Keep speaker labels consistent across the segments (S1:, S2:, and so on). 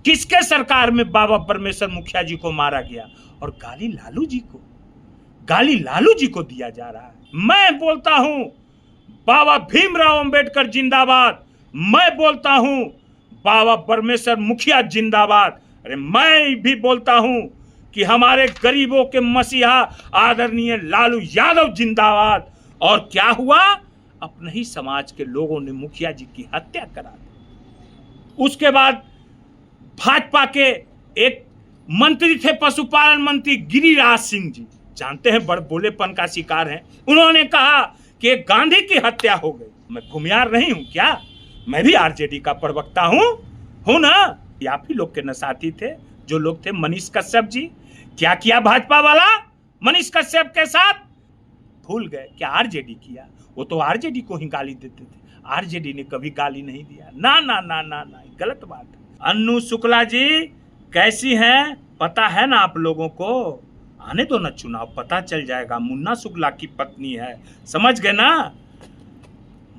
S1: किसके सरकार में बाबा परमेश्वर मुखिया जी को मारा गया और गाली लालू जी को दिया जा रहा है। मैं बोलता हूं बाबा भीमराव अंबेडकर जिंदाबाद, मैं बोलता हूं बाबा परमेश्वर मुखिया जिंदाबाद। अरे मैं भी बोलता हूं कि हमारे गरीबों के मसीहा आदरणीय लालू यादव जिंदाबाद। और क्या हुआ, अपने ही समाज के लोगों ने मुखिया जी की हत्या करा दी। उसके बाद भाजपा के एक मंत्री थे, पशुपालन मंत्री गिरिराज सिंह जी, जानते हैं बड़ बोलेपन का शिकार हैं। उन्होंने कहा कि गांधी की हत्या हो गई। मैं भूमियार नहीं हूं क्या, मैं भी आरजेडी का प्रवक्ता हूं ना। आप ही लोग के न साथी थे जो लोग थे मनीष कश्यप जी। क्या किया भाजपा वाला मनीष कश्यप के साथ, भूल गए क्या आरजेडी किया? वो तो आरजेडी को ही गाली देते थे, आरजेडी ने कभी गाली नहीं दिया। ना ना ना ना ना, गलत बात है। अन्नू शुक्ला जी कैसी हैं पता है ना आप लोगों को? आने दो ना चुनाव, पता चल जाएगा। मुन्ना शुक्ला की पत्नी है, समझ गए ना?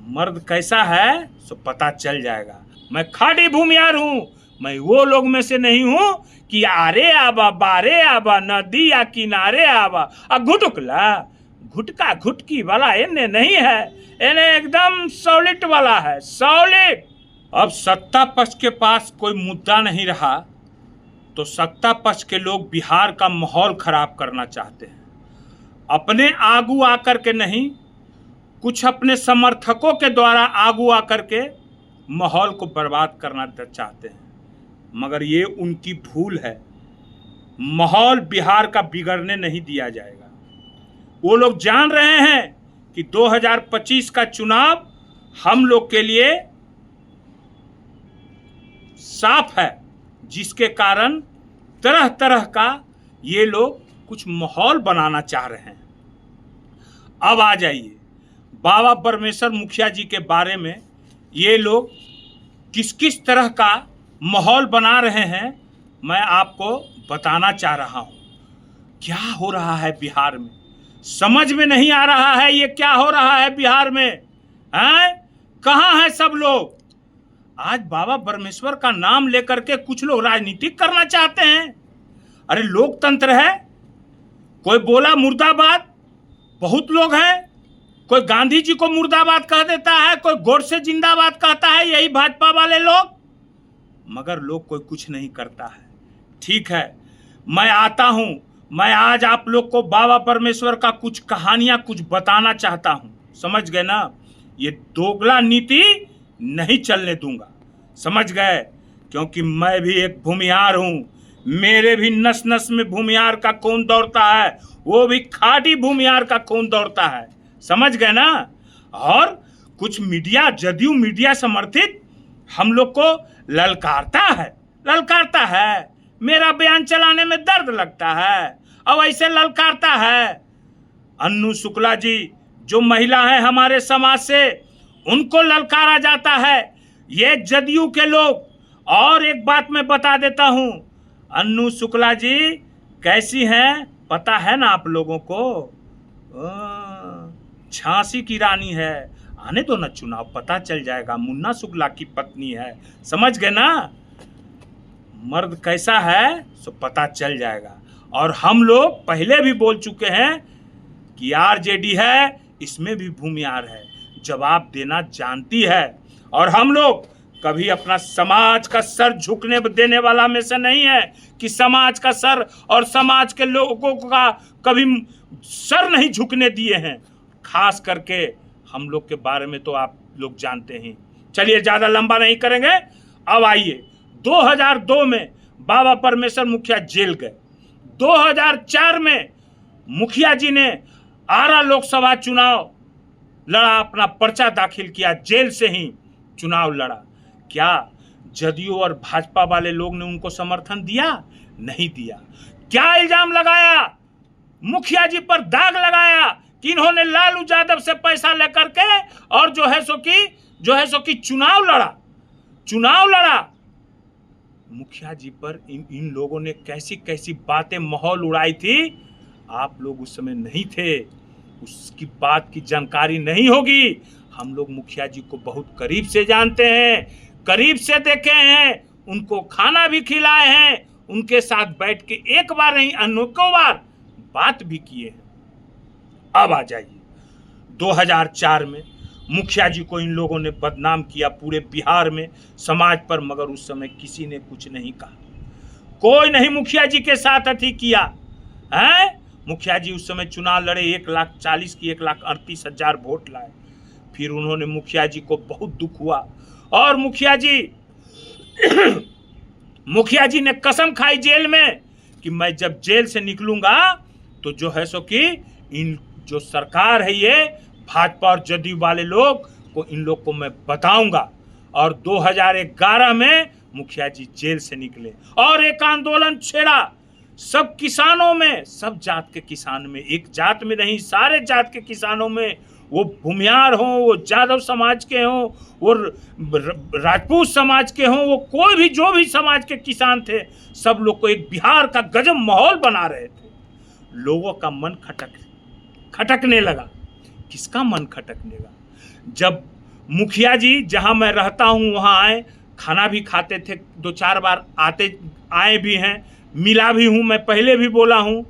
S1: मर्द कैसा है सो पता चल जाएगा। मैं खाड़ी भूमियार हूं, मैं वो लोग में से नहीं हूं कि आरे आबा बारे आबा नदी या किनारे आबा घुटुकला घुटका घुटकी वाला इन्हें नहीं है, इन्हें एकदम सॉलिड वाला है, सॉलिड। अब सत्ता पक्ष के पास कोई मुद्दा नहीं रहा तो सत्ता पक्ष के लोग बिहार का माहौल खराब करना चाहते हैं। अपने आगू आकर के नहीं, कुछ अपने समर्थकों के द्वारा आगू आकर के माहौल को बर्बाद करना चाहते हैं, मगर ये उनकी भूल है। माहौल बिहार का बिगड़ने नहीं दिया जाएगा। वो लोग जान रहे हैं कि 2025 का चुनाव हम लोग के लिए साफ है, जिसके कारण तरह तरह का ये लोग कुछ माहौल बनाना चाह रहे हैं। अब आ जाइए बाबा परमेश्वर मुखिया जी के बारे में, ये लोग किस किस तरह का माहौल बना रहे हैं मैं आपको बताना चाह रहा हूं। क्या हो रहा है बिहार में समझ में नहीं आ रहा है। ये क्या हो रहा है बिहार में हैं? कहां है सब लोग? आज बाबा परमेश्वर का नाम लेकर के कुछ लोग राजनीतिक करना चाहते हैं। अरे लोकतंत्र है, कोई बोला मुर्दाबाद, बहुत लोग हैं। कोई गांधी जी को मुर्दाबाद कह देता है, कोई गोडसे जिंदाबाद कहता है, यही भाजपा वाले लोग। मगर लोग कोई कुछ नहीं करता है। ठीक है, मैं आता हूं, मैं आज आप लोग को बाबा परमेश्वर का कुछ कहानियां कुछ बताना चाहता हूं, समझ गए ना? ये दोगला नीति नहीं चलने दूंगा, समझ गए? क्योंकि मैं भी एक भूमिहार हूं, मेरे भी नस नस में भूमिहार का खून दौड़ता है, वो भी खाटी भूमिहार का खून दौड़ता है, समझ गए ना? और कुछ मीडिया, जदयू मीडिया समर्थित हम लोग को ललकारता है। मेरा बयान चलाने में दर्द लगता है, अब ऐसे ललकारता है। अन्नू शुक्ला जी जो महिला है हमारे समाज से, उनको ललकारा जाता है, ये जदयू के लोग। और एक बात मैं बता देता हूं, अन्नू शुक्ला जी कैसी हैं पता है ना आप लोगों को? झांसी की रानी है। आने दो ना चुनाव, पता चल जाएगा। मुन्ना शुक्ला की पत्नी है, समझ गए ना? मर्द कैसा है सो पता चल जाएगा। और हम लोग पहले भी बोल चुके हैं कि आरजेडी है, इसमें भी भूमिहार है, जवाब देना जानती है। और हम लोग कभी अपना समाज का सर झुकने देने वाला में से नहीं है कि समाज का सर और समाज के लोगों का कभी सर नहीं झुकने दिए हैं। खास करके हम लोग के बारे में तो आप लोग जानते हैं। चलिए ज़्यादा लंबा नहीं करेंगे, अब आइए 2002 में बाबा परमेश्वर मुखिया जेल गए। 2004 में मुखिया जी ने आरा लोकसभा चुनाव लड़ा, अपना पर्चा दाखिल किया, जेल से ही चुनाव लड़ा। क्या जदयू और भाजपा वाले लोग ने उनको समर्थन दिया? नहीं दिया। क्या इल्जाम लगाया मुखिया जी पर, दाग लगाया कि इन्होंने लालू यादव से पैसा लेकर के और जो है सो कि चुनाव लड़ा। मुखिया जी पर इन लोगों ने कैसी कैसी बातें माहौल उड़ाई थी, आप लोग उस समय नहीं थे, उसकी बात की जानकारी नहीं होगी। हम लोग मुखिया जी को बहुत करीब से जानते हैं, करीब से देखे हैं, उनको खाना भी खिलाए हैं, उनके साथ बैठ के एक बार नहीं अनेकों बार बात भी किए हैं। अब आ जाइए 2004 में मुखिया जी को इन लोगों ने बदनाम किया पूरे बिहार में, समाज पर, मगर उस समय किसी ने कुछ नहीं कहा, कोई नहीं मुखिया जी के साथ अथी किया है। मुखिया जी उस समय चुनाव लड़े, 1,40,000 की 1,38,000 वोट लाए। फिर उन्होंने मुखिया जी को बहुत दुख हुआ और मुखिया जी ने कसम खाई जेल में कि मैं जब जेल से निकलूंगा तो जो है सो कि इन जो सरकार है ये भाजपा और जदयू वाले लोग को, इन लोग को मैं बताऊंगा। और 2011 में मुखिया जी जेल से निकले और एक आंदोलन छेड़ा सब किसानों में, सब जात के किसान में, एक जात में नहीं सारे जात के किसानों में, वो भूमियार हों, वो यादव समाज के हों, वो राजपूत समाज के हों, वो कोई भी जो भी समाज के किसान थे, सब लोग को एक बिहार का गजब माहौल बना रहे थे। लोगों का मन खटकने लगा। किसका मन खटकने लगा? जब मुखिया जी जहां मैं रहता हूं वहां आए, खाना भी खाते थे, 2-4 बार आए भी हैं, मिला भी हूं, मैं पहले भी बोला हूं।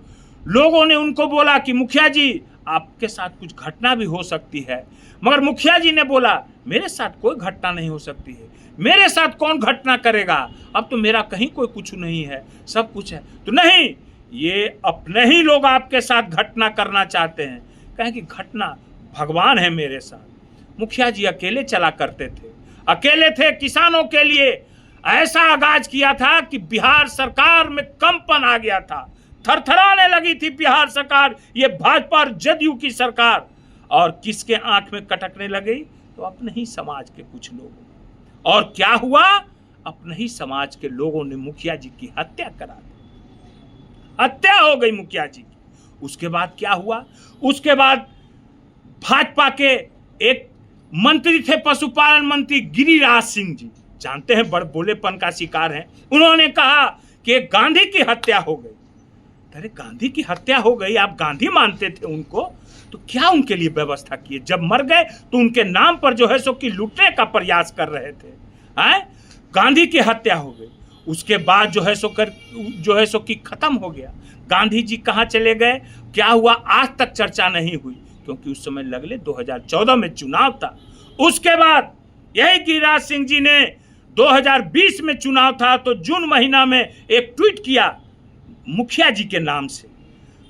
S1: लोगों ने उनको बोला कि मुखिया जी आपके साथ कुछ घटना भी हो सकती है, मगर मुखिया जी ने बोला मेरे साथ कोई घटना नहीं हो सकती है, मेरे साथ कौन घटना करेगा, अब तो मेरा कहीं कोई कुछ नहीं है, सब कुछ है। तो नहीं, ये अपने ही लोग आपके साथ घटना करना चाहते हैं। कहें कि घटना भगवान है मेरे साथ। मुखिया जी अकेले चला करते थे, अकेले थे, किसानों के लिए ऐसा आगाज किया था कि बिहार सरकार में कंपन आ गया था, थरथराने लगी थी बिहार सरकार, ये भाजपा और जदयू की सरकार। और किसके आंख में कटकने लगी? तो अपने ही समाज के कुछ लोग। और क्या हुआ? अपने ही समाज के लोगों ने मुखिया जी की हत्या करा दी, हत्या हो गई मुखिया जी की। उसके बाद क्या हुआ? उसके बाद भाजपा के एक मंत्री थे, पशुपालन मंत्री गिरिराज सिंह जी, जानते हैं बड़ बोलेपन का शिकार हैं। उन्होंने कहा कि गांधी की हत्या हो गई। अरे गांधी की हत्या हो गई, आप गांधी मानते थे उनको, तो क्या उनके लिए व्यवस्था किए? जब मर गए तो उनके नाम पर जो है सो कि लूटने का प्रयास कर रहे थे। गांधी की हत्या हो गई, उसके बाद जो है सो कि खत्म हो गया। गांधी जी कहाँ चले गए, क्या हुआ, आज तक चर्चा नहीं हुई, क्योंकि उस समय लगले 2014 में चुनाव था। उसके बाद यही गिरिराज सिंह जी ने 2020 में चुनाव था तो जून महीना में एक ट्वीट किया मुखिया जी के नाम से,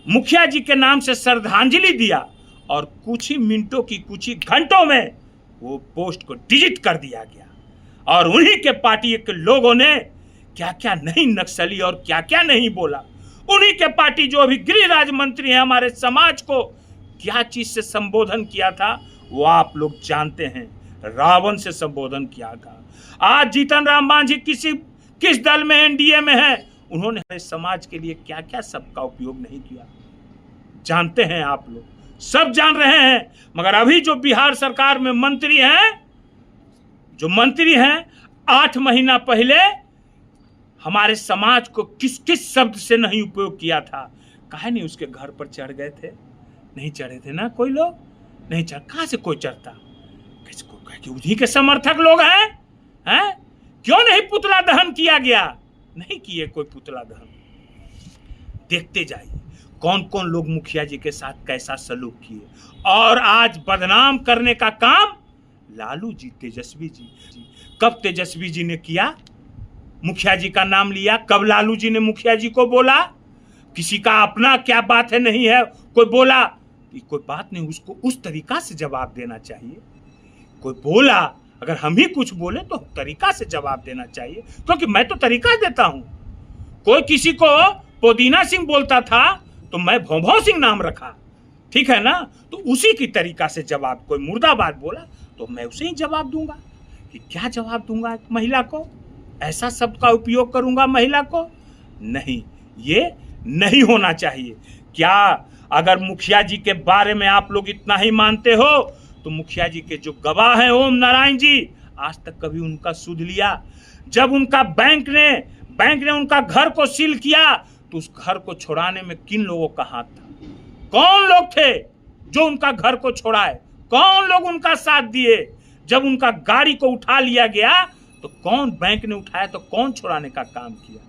S1: मुखिया जी के नाम से श्रद्धांजलि दिया, और कुछ ही मिनटों की, कुछ ही घंटों में वो पोस्ट को डिलीट कर दिया गया। और उन्हीं के पार्टी के लोगों ने क्या क्या नहीं नक्सली और क्या क्या नहीं बोला। उन्हीं के पार्टी जो अभी गिरिराज मंत्री हैं, हमारे समाज को क्या चीज से संबोधन किया था वो आप लोग जानते हैं, रावण से संबोधन किया था। आज जीतन राम मांझी किस दल में, एनडीए में है, उन्होंने हमारे समाज के लिए क्या क्या सबका उपयोग नहीं किया, जानते हैं आप लोग, सब जान रहे हैं। मगर अभी जो बिहार सरकार में मंत्री हैं, 8 महीना पहले हमारे समाज को किस किस शब्द से नहीं उपयोग किया था, काहे नहीं उसके घर पर चढ़ गए थे? नहीं चढ़े थे ना, कोई लोग नहीं चढ़, कहां से कोई चढ़ता? किसको कहे कि उन्हीं के समर्थक लोग हैं? क्यों नहीं पुतला दहन किया गया? नहीं किए कोई पुतला दहन। देखते जाइए कौन कौन लोग मुखिया जी के साथ कैसा सलूक किए। और आज बदनाम करने का काम लालू जी, तेजस्वी जी। कब तेजस्वी जी ने किया? मुखिया जी का नाम लिया। कब लालू जी ने मुखिया जी को बोला? किसी का अपना क्या बात है, नहीं है, कोई बोला, कोई बात नहीं, उसको उस तरीका से जवाब देना चाहिए। कोई बोला, अगर हम ही कुछ बोले तो तरीका से जवाब देना चाहिए, क्योंकि मैं तो तरीका देता हूं। कोई किसी को पुदीना सिंह बोलता था तो मैं भौभौ सिंह नाम रखा, ठीक है ना? तो उसी की तरीका से जवाब, कोई मुर्दाबाद बोला तो मैं उसे ही जवाब दूंगा। कि क्या जवाब दूंगा महिला को? ऐसा शब्द का उपयोग करूंगा महिला को? नहीं, ये नहीं होना चाहिए। क्या अगर मुखिया जी के बारे में आप लोग इतना ही मानते हो तो मुखिया जी के जो गवाह हैं ओम नारायण जी, आज तक कभी उनका सुध लिया? जब उनका बैंक ने उनका घर को सील किया तो उस घर को छुड़ाने में किन लोगों का हाथ था? कौन लोग थे जो उनका घर को छोड़ाए? कौन लोग उनका साथ दिए? जब उनका गाड़ी को उठा लिया गया तो कौन बैंक ने उठाया, तो कौन छुड़ाने का काम किया?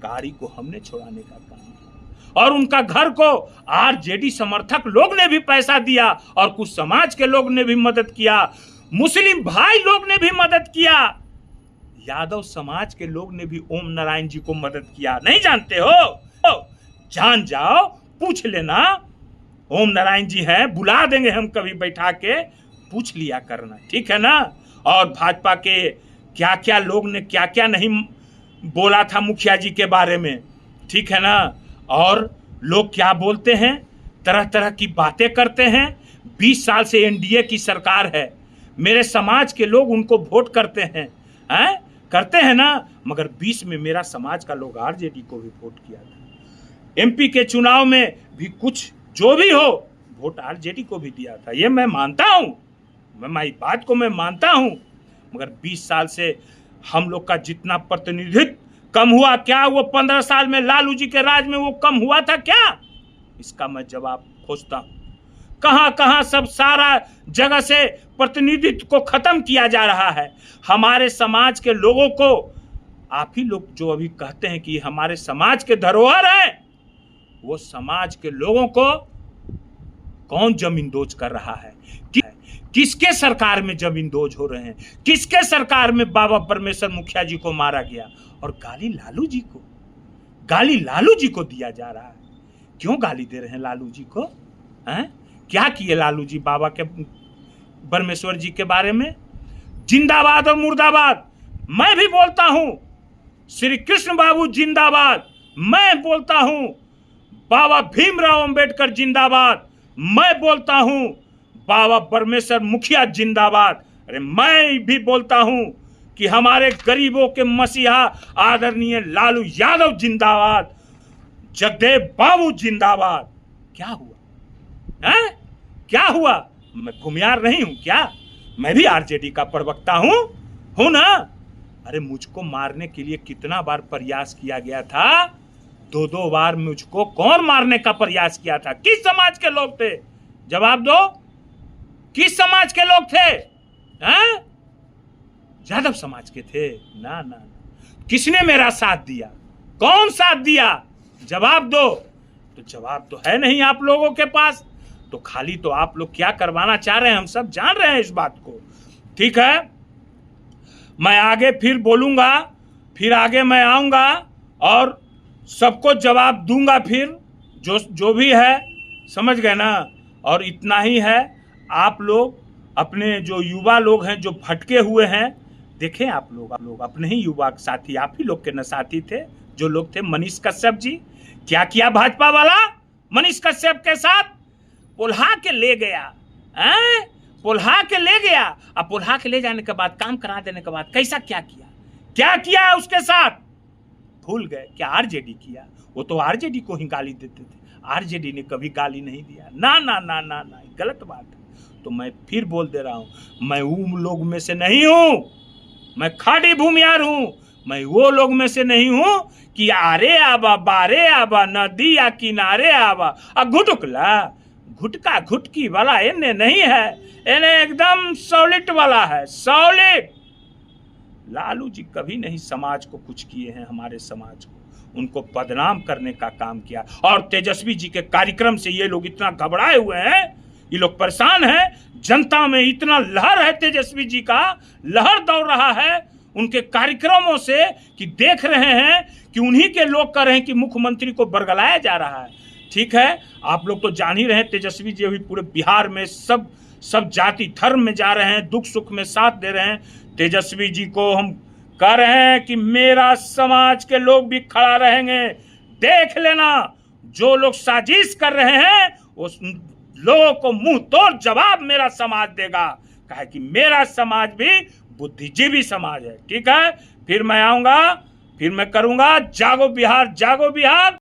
S1: गाड़ी को हमने छुड़ाने का काम किया। और उनका घर को आरजेडी समर्थक लोग ने भी पैसा दिया और कुछ समाज के लोग ने भी मदद किया, मुस्लिम भाई लोग ने भी मदद किया, यादव समाज के लोग ने भी ओम नारायण जी को मदद किया। नहीं जानते हो? जान जाओ, पूछ लेना। ओम नारायण जी हैं, बुला देंगे हम कभी बैठा के, पूछ लिया करना, ठीक है ना? और भाजपा के क्या क्या लोग ने क्या क्या नहीं बोला था मुखिया जी के बारे में, ठीक है ना? और लोग क्या बोलते हैं, तरह तरह की बातें करते हैं। 20 साल से एनडीए की सरकार है, मेरे समाज के लोग उनको वोट करते हैं, करते हैं ना? मगर 20 में मेरा समाज का लोग आरजेडी को भी वोट किया था। एमपी के चुनाव में भी कुछ जो भी हो, वोट आरजेडी को भी दिया था, ये मैं मानता हूं, मैं बात को मैं मानता हूं। मगर 20 साल से हम लोग का जितना प्रतिनिधित्व कम हुआ क्या? वो 15 साल में लालू जी के राज में वो कम हुआ था क्या? इसका मैं जवाब खोजता हूं। कहां कहां सब सारा जगह से प्रतिनिधित्व को खत्म किया जा रहा है। हमारे समाज के लोगों को, आप ही लोग जो अभी कहते हैं कि हमारे समाज के धरोहर है, वो समाज के लोगों को कौन जमींदोज कर रहा है? किसके सरकार में जमींदोज हो रहे हैं? किसके सरकार में बाबा परमेश्वर मुखिया जी को मारा गया और गाली लालू जी को, गाली लालू जी को दिया जा रहा है? क्यों गाली दे रहे हैं लालू जी को? क्या किए लालू जी बाबा के परमेश्वर जी के बारे में? जिंदाबाद और मुर्दाबाद मैं भी बोलता हूं, श्री कृष्ण बाबू जिंदाबाद मैं बोलता हूं, बाबा भीमराव अंबेडकर जिंदाबाद मैं बोलता हूं, बाबा परमेश्वर मुखिया जिंदाबाद। अरे मैं भी बोलता हूं कि हमारे गरीबों के मसीहा आदरणीय लालू यादव जिंदाबाद, जगदेव बाबू जिंदाबाद। क्या हुआ? क्या हुआ? मैं भूमियार नहीं हूं क्या? मैं भी आरजेडी का प्रवक्ता हूं ना? अरे मुझको मारने के लिए कितना बार प्रयास किया गया था? 2 बार मुझको कौन मारने का प्रयास किया था? किस समाज के लोग थे? जवाब दो, किस समाज के लोग थे? यादव समाज के थे? ना ना, किसने मेरा साथ दिया? कौन साथ दिया? जवाब दो। तो जवाब तो है नहीं आप लोगों के पास, तो खाली तो आप लोग क्या करवाना चाह रहे हैं हम सब जान रहे हैं इस बात को, ठीक है? मैं आगे फिर बोलूंगा, फिर आगे मैं आऊंगा और सबको जवाब दूंगा, फिर जो भी है, समझ गए ना? और इतना ही है, आप लोग अपने जो युवा लोग हैं जो भटके हुए हैं, देखें आप लोग अपने ही युवा साथी, आप ही लोग के न साथी थे जो लोग थे, मनीष कश्यप जी। क्या किया भाजपा वाला मनीष कश्यप के साथ? पुल्हा के ले गया, पुल्हा के ले गया। अब पुल्हा के ले जाने के बाद, काम करा देने के बाद कैसा क्या किया? क्या किया उसके साथ? भूल गए क्या आरजेडी किया? वो तो आरजेडी को ही गाली देते थे, आरजेडी ने कभी गाली नहीं दिया। ना ना ना ना ना, गलत बात है। तो मैं फिर बोल दे रहा हूं, मैं उन लोग में से नहीं हूं, मैं खाड़ी भूमियार हूं। मैं वो लोग में से नहीं हूं कि आरे आबा बारे आबा नदी या किनारे आबा घुटुकला घुटका घुटकी वाला इन्हें नहीं है, इन्हें एकदम सॉलिड वाला है, सॉलिड। लालू जी कभी नहीं समाज को कुछ किए हैं, हमारे समाज को उनको बदनाम करने का काम किया। और तेजस्वी जी के कार्यक्रम से ये लोग इतना घबराए हुए हैं, ये लोग परेशान हैं, जनता में इतना लहर है, तेजस्वी जी का लहर दौड़ रहा है उनके कार्यक्रमों से कि देख रहे हैं कि उन्हीं के लोग कह रहे हैं कि मुख्यमंत्री को बरगलाया जा रहा है। ठीक है, आप लोग तो जान ही रहे हैं, तेजस्वी जी अभी पूरे बिहार में सब जाति धर्म में जा रहे हैं, दुख सुख में साथ दे रहे हैं। तेजस्वी जी को हम कह रहे हैं कि मेरा समाज के लोग भी खड़ा रहेंगे, देख लेना। जो लोग साजिश कर रहे हैं उस लोगों को मुंह तोड़ जवाब मेरा समाज देगा, कहे कि मेरा समाज भी बुद्धिजीवी समाज है। ठीक है, फिर मैं आऊंगा, फिर मैं करूंगा जागो बिहार, जागो बिहार।